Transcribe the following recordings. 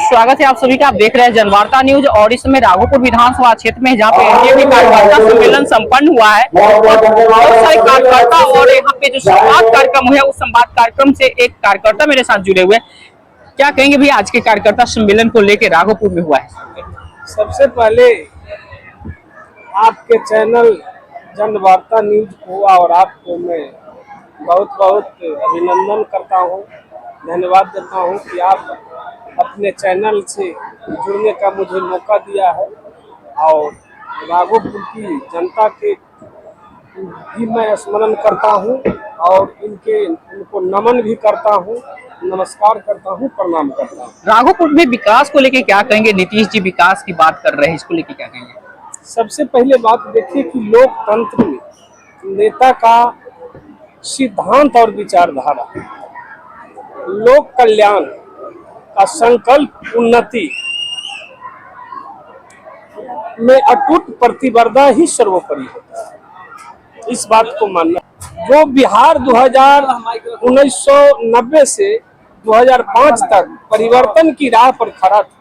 स्वागत है आप सभी का। आप देख रहे हैं जनवार्ता न्यूज और इस समय राघोपुर विधानसभा क्षेत्र में जहाँ पे एनडीए के कार्यकर्ता सम्मेलन संपन्न हुआ है और बहुत सारे कार्यकर्ता और यहाँ पे जो संवाद कार्यक्रम है उस संवाद कार्यक्रम से एक कार्यकर्ता मेरे साथ जुड़े हुए। क्या कहेंगे भैया आज के कार्यकर्ता सम्मेलन को लेकर राघोपुर में हुआ है? सबसे पहले आपके चैनल जनवार्ता न्यूज को और आपको मैं बहुत बहुत अभिनंदन करता हूँ, धन्यवाद देता हूँ कि आप अपने चैनल से जुड़ने का मुझे मौका दिया है। और राघोपुर की जनता के भी मैं स्मरण करता हूँ और इनको नमन भी करता हूँ, नमस्कार करता हूँ, प्रणाम करता हूँ। राघोपुर में विकास को लेकर क्या कहेंगे? नीतीश जी विकास की बात कर रहे हैं, इसको लेकर क्या कहेंगे? सबसे पहले बात देखिए कि लोकतंत्र में नेता का सिद्धांत और विचारधारा, लोक कल्याण का संकल्प, उन्नति में अटूट प्रतिबद्धता ही सर्वोपरि होता है। इस बात को मानना जो बिहार 1990 से 2005 तक परिवर्तन की राह पर खड़ा था,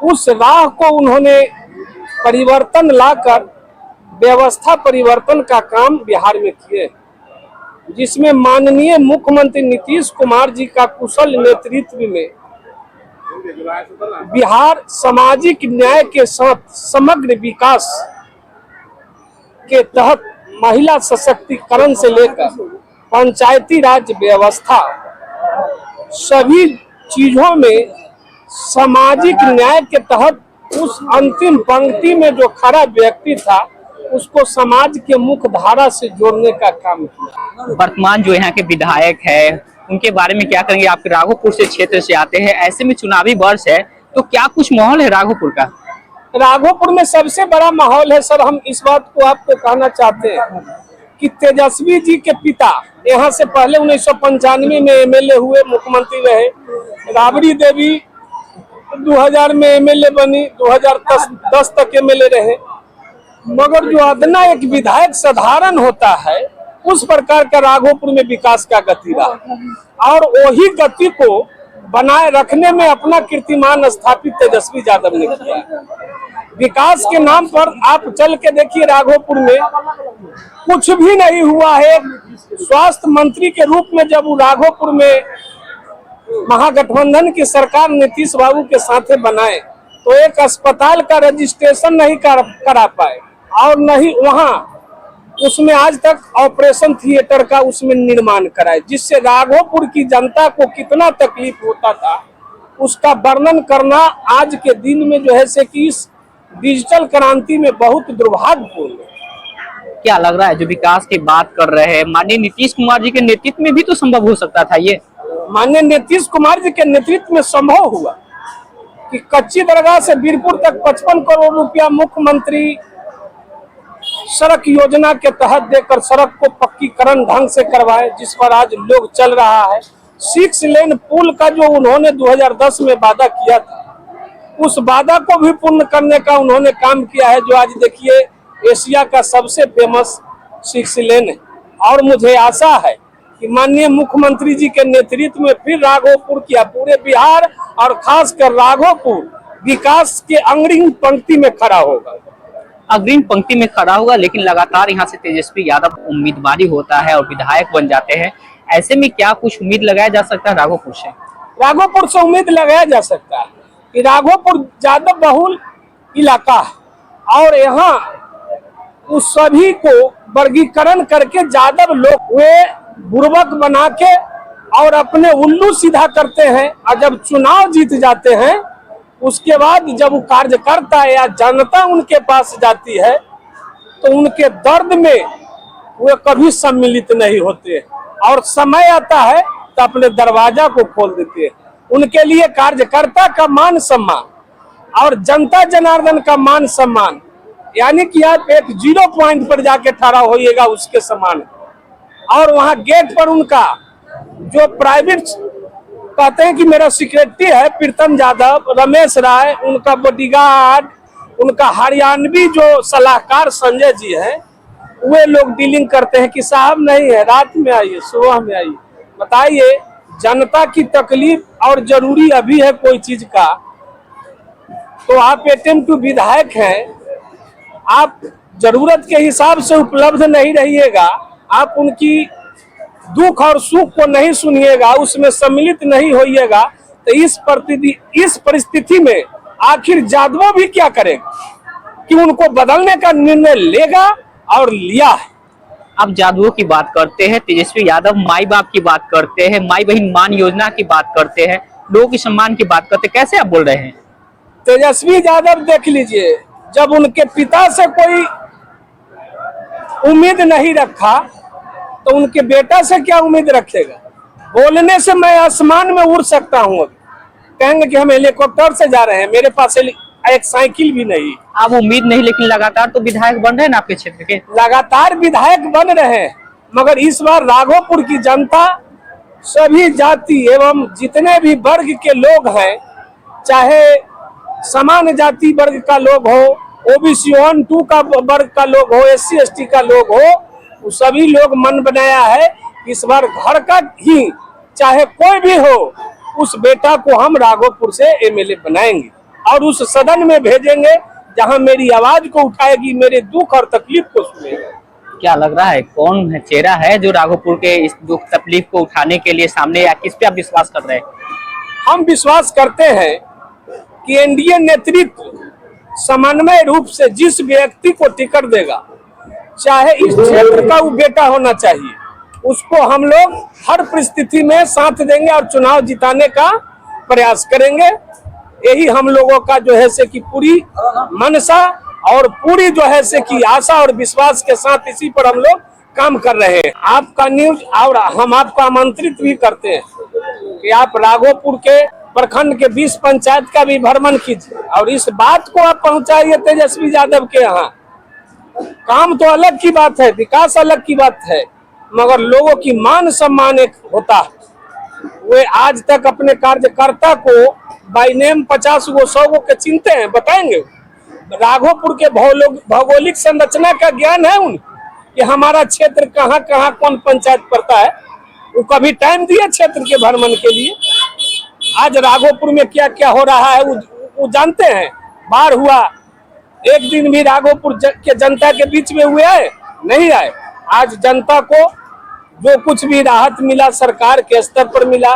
उस राह को उन्होंने परिवर्तन लाकर व्यवस्था परिवर्तन का काम बिहार में किए, जिसमें माननीय मुख्यमंत्री नीतीश कुमार जी का कुशल नेतृत्व में बिहार सामाजिक न्याय के साथ समग्र विकास के तहत महिला सशक्तिकरण से लेकर पंचायती राज व्यवस्था सभी चीजों में सामाजिक न्याय के तहत उस अंतिम पंक्ति में जो खड़ा व्यक्ति था उसको समाज के मुख्य धारा से जोड़ने का काम किया। वर्तमान जो यहाँ के विधायक है उनके बारे में क्या करेंगे? आप राघोपुर से क्षेत्र से आते हैं, ऐसे में चुनावी वर्ष है तो क्या कुछ माहौल है राघोपुर का? राघोपुर में सबसे बड़ा माहौल है सर। हम इस बात को आपको कहना चाहते हैं कि तेजस्वी जी के पिता यहाँ से पहले 1995 में एमएलए हुए, मुख्यमंत्री रहे। राबड़ी देवी 2000 में एमएलए बनी, 2010 तक एमएलए रहे। मगर जो अदना एक विधायक साधारण होता है उस प्रकार का राघोपुर में विकास का गति रहा और वही गति को बनाए रखने में अपना कीर्तिमान स्थापित तेजस्वी यादव ने किया। विकास के नाम पर आप चल के देखिए राघोपुर में कुछ भी नहीं हुआ है। स्वास्थ्य मंत्री के रूप में जब वो राघोपुर में महागठबंधन की सरकार नीतीश बाबू के साथ बनाए तो एक अस्पताल का रजिस्ट्रेशन नहीं करा पाए और नहीं वहां उसमें आज तक ऑपरेशन थिएटर का उसमें निर्माण कराए, जिससे राघोपुर की जनता को कितना तकलीफ होता था उसका वर्णन करना आज के दिन में जो है से कि इस डिजिटल क्रांति में बहुत दुर्भाग्यपूर्ण है। क्या लग रहा है जो विकास की बात कर रहे हैं माननीय नीतीश कुमार जी के नेतृत्व में भी तो संभव हो सकता था? ये माननीय नीतीश कुमार जी के नेतृत्व में संभव हुआ कि कच्ची दरगाह से बीरपुर तक 55 करोड़ रुपया मुख्यमंत्री सड़क योजना के तहत देकर सड़क को पक्कीकरण ढंग से करवाए, जिस पर आज लोग चल रहा है। 6 लेन पुल का जो उन्होंने 2010 में वादा किया था उस वादा को भी पूर्ण करने का उन्होंने काम किया है, जो आज देखिए एशिया का सबसे फेमस 6 लेन है। और मुझे आशा है कि माननीय मुख्यमंत्री जी के नेतृत्व में फिर राघोपुर किया पूरे बिहार और खासकर राघोपुर विकास के अग्रिम पंक्ति में खड़ा होगा। अग्रिम पंक्ति में खड़ा होगा, लेकिन लगातार यहाँ से तेजस्वी यादव उम्मीदवारी होता है और विधायक बन जाते हैं। ऐसे में क्या कुछ उम्मीद लगाया जा सकता है राघोपुर से? राघोपुर से उम्मीद लगाया जा सकता है कि राघोपुर यादव बहुल इलाका है और यहाँ उस सभी को वर्गीकरण करके यादव लोग वे बुर्बक बना के और अपने उल्लू सीधा करते हैं और जब चुनाव जीत जाते हैं उसके बाद जब वो कार्यकर्ता है या जनता उनके पास जाती है तो उनके दर्द में वे कभी सम्मिलित नहीं होते और समय आता है तो अपने दरवाजा को खोल देते हैं। उनके लिए कार्यकर्ता का मान सम्मान और जनता जनार्दन का मान सम्मान, यानी कि आप एक 0 पॉइंट पर जाके ठहरा होइएगा उसके समान। और वहां गेट पर उनका जो प्राइवेट कहते हैं कि मेरा सिक्योरिटी है प्रीतम यादव, रमेश राय उनका बॉडीगार्ड, उनका हरियाणवी जो सलाहकार संजय जी है, वे लोग डीलिंग करते हैं कि साहब नहीं है, रात में आइए, सुबह में आइए। बताइए जनता की तकलीफ और जरूरी अभी है कोई चीज का, तो आप एटेम्प्ट टू विधायक हैं, आप जरूरत के हिसाब से उपलब्ध नहीं रहिएगा, आप उनकी दुख और सुख को नहीं सुनिएगा, उसमें सम्मिलित नहीं होइएगा, तो इस परिस्थिति में आखिर जादव भी क्या करेगा कि उनको बदलने का निर्णय लेगा और लिया है। आप जादुओं की बात करते हैं, तेजस्वी यादव माई बाप की बात करते हैं, माई बहन मान योजना की बात करते हैं, लोगों के सम्मान की बात करते हैं, कैसे आप बोल रहे हैं? तेजस्वी यादव देख लीजिए, जब उनके पिता से कोई उम्मीद नहीं रखा तो उनके बेटा से क्या उम्मीद रखेगा? बोलने से मैं आसमान में उड़ सकता हूँ, कहेंगे कि हम हेलीकॉप्टर से जा रहे हैं, मेरे पास एक साइकिल भी नहीं। आप उम्मीद नहीं, लेकिन लगातार तो विधायक बन रहे हैं ना आपके क्षेत्र के? लगातार विधायक बन रहे हैं, मगर इस बार राघोपुर की जनता सभी जाति एवं जितने भी वर्ग के लोग हैं, चाहे समान जाति वर्ग का लोग हो, ओबीसी 1-2 का वर्ग का लोग हो, SC ST का लोग हो, वो सभी लोग मन बनाया है इस बार घर का ही चाहे कोई भी हो, उस बेटा को हम राघोपुर से MLA बनाएंगे और उस सदन में भेजेंगे जहां मेरी आवाज को उठाएगी, मेरे दुख और तकलीफ को सुनेगा। क्या लग रहा है कौन है चेहरा है जो राघोपुर के इस दुख तकलीफ को उठाने के लिए सामने, या किस पे आप विश्वास कर रहे हैं? हम विश्वास करते हैं कि एनडीए नेतृत्व समन्वय रूप से जिस व्यक्ति को टिकट देगा, चाहे इस क्षेत्र का वो बेटा होना चाहिए, उसको हम लोग हर परिस्थिति में साथ देंगे और चुनाव जिताने का प्रयास करेंगे। यही हम लोगों का जो है से कि पूरी मनसा और पूरी जो है से कि आशा और विश्वास के साथ इसी पर हम लोग काम कर रहे हैं। आपका न्यूज और हम आपको आमंत्रित भी करते हैं कि आप राघोपुर के प्रखंड के 20 पंचायत का भी भ्रमण कीजिए और इस बात को आप पहुंचाइए तेजस्वी यादव के यहाँ। काम तो अलग की बात है, विकास अलग की बात है, मगर लोगों की मान सम्मान एक होता है। वे आज तक अपने कार्यकर्ता को बाई नेम 50 गो 100 गो के चिंते हैं, बताएंगे राघोपुर के भौगोलिक संरचना का ज्ञान है उन कि हमारा क्षेत्र कहाँ कहाँ कौन पंचायत पड़ता है। वो कभी टाइम दिए क्षेत्र के भ्रमण के लिए? आज राघोपुर में क्या क्या हो रहा है वो जानते हैं। बाढ़ हुआ, एक दिन भी राघोपुर के जनता के बीच में हुए है? नहीं आए। आज जनता को जो कुछ भी राहत मिला सरकार के स्तर पर मिला,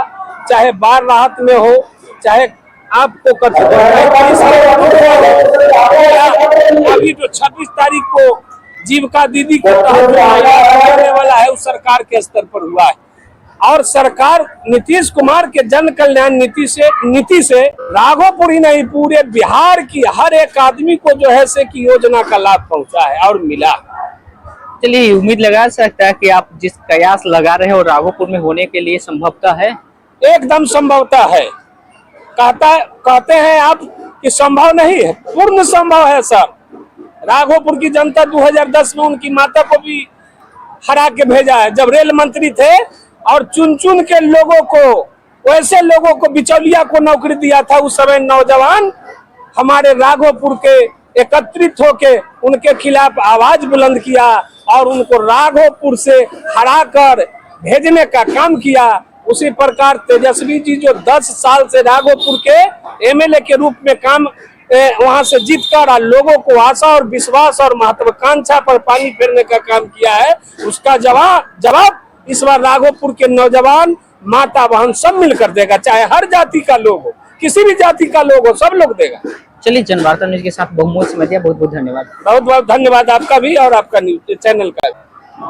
चाहे बाढ़ राहत में हो, चाहे आपको अभी जो 26 तारीख को जीविका दीदी के तहत होने वाला है, उस सरकार के स्तर पर हुआ है। और सरकार नीतीश कुमार के जन कल्याण नीति से राघोपुर ही नहीं, पूरे बिहार की हर एक आदमी को जो है से कि योजना का लाभ पहुंचा है और मिला। चलिए, उम्मीद लगा सकता है कि आप जिस कयास लगा रहे हैं और राघोपुर में होने के लिए संभवता है? एकदम संभवता है। कहते हैं आप कि संभव नहीं है, पूर्ण संभव है सर। राघोपुर की जनता 2010 में उनकी माता को भी हरा के भेजा है, जब रेल मंत्री थे, और चुन चुन के लोगों को, वैसे लोगों को, बिचौलिया को नौकरी दिया था। उस समय नौजवान हमारे राघोपुर के एकत्रित होके उनके खिलाफ आवाज बुलंद किया और उनको राघोपुर से हराकर भेजने का काम किया। उसी प्रकार तेजस्वी जी जो 10 साल से राघोपुर के MLA के रूप में काम वहां से जीतकर लोगों को आशा और विश्वास और महत्वाकांक्षा पर पानी फेरने का काम किया है, उसका जवाब इस बार राघोपुर के नौजवान, माता बहन सब मिलकर देगा। चाहे हर जाति का लोग हो, किसी भी जाति का लोग हो, सब लोग देगा। चलिए, जनवार्ता न्यूज के साथ बहुमूल्य समय दिया, बहुत बहुत धन्यवाद। बहुत बहुत धन्यवाद आपका भी और आपका न्यूज चैनल का।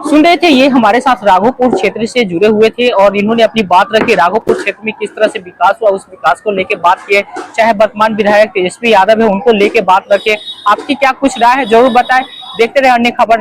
सुन रहे थे, ये हमारे साथ राघोपुर क्षेत्र से जुड़े हुए थे और इन्होंने अपनी बात रखी, राघोपुर क्षेत्र में किस तरह से विकास हुआ, उस विकास को लेके बात की है। चाहे वर्तमान विधायक तेजस्वी यादव है, उनको लेके बात रखे। आपकी क्या कुछ राय है जरूर बताएं। देखते रहे अन्य खबर।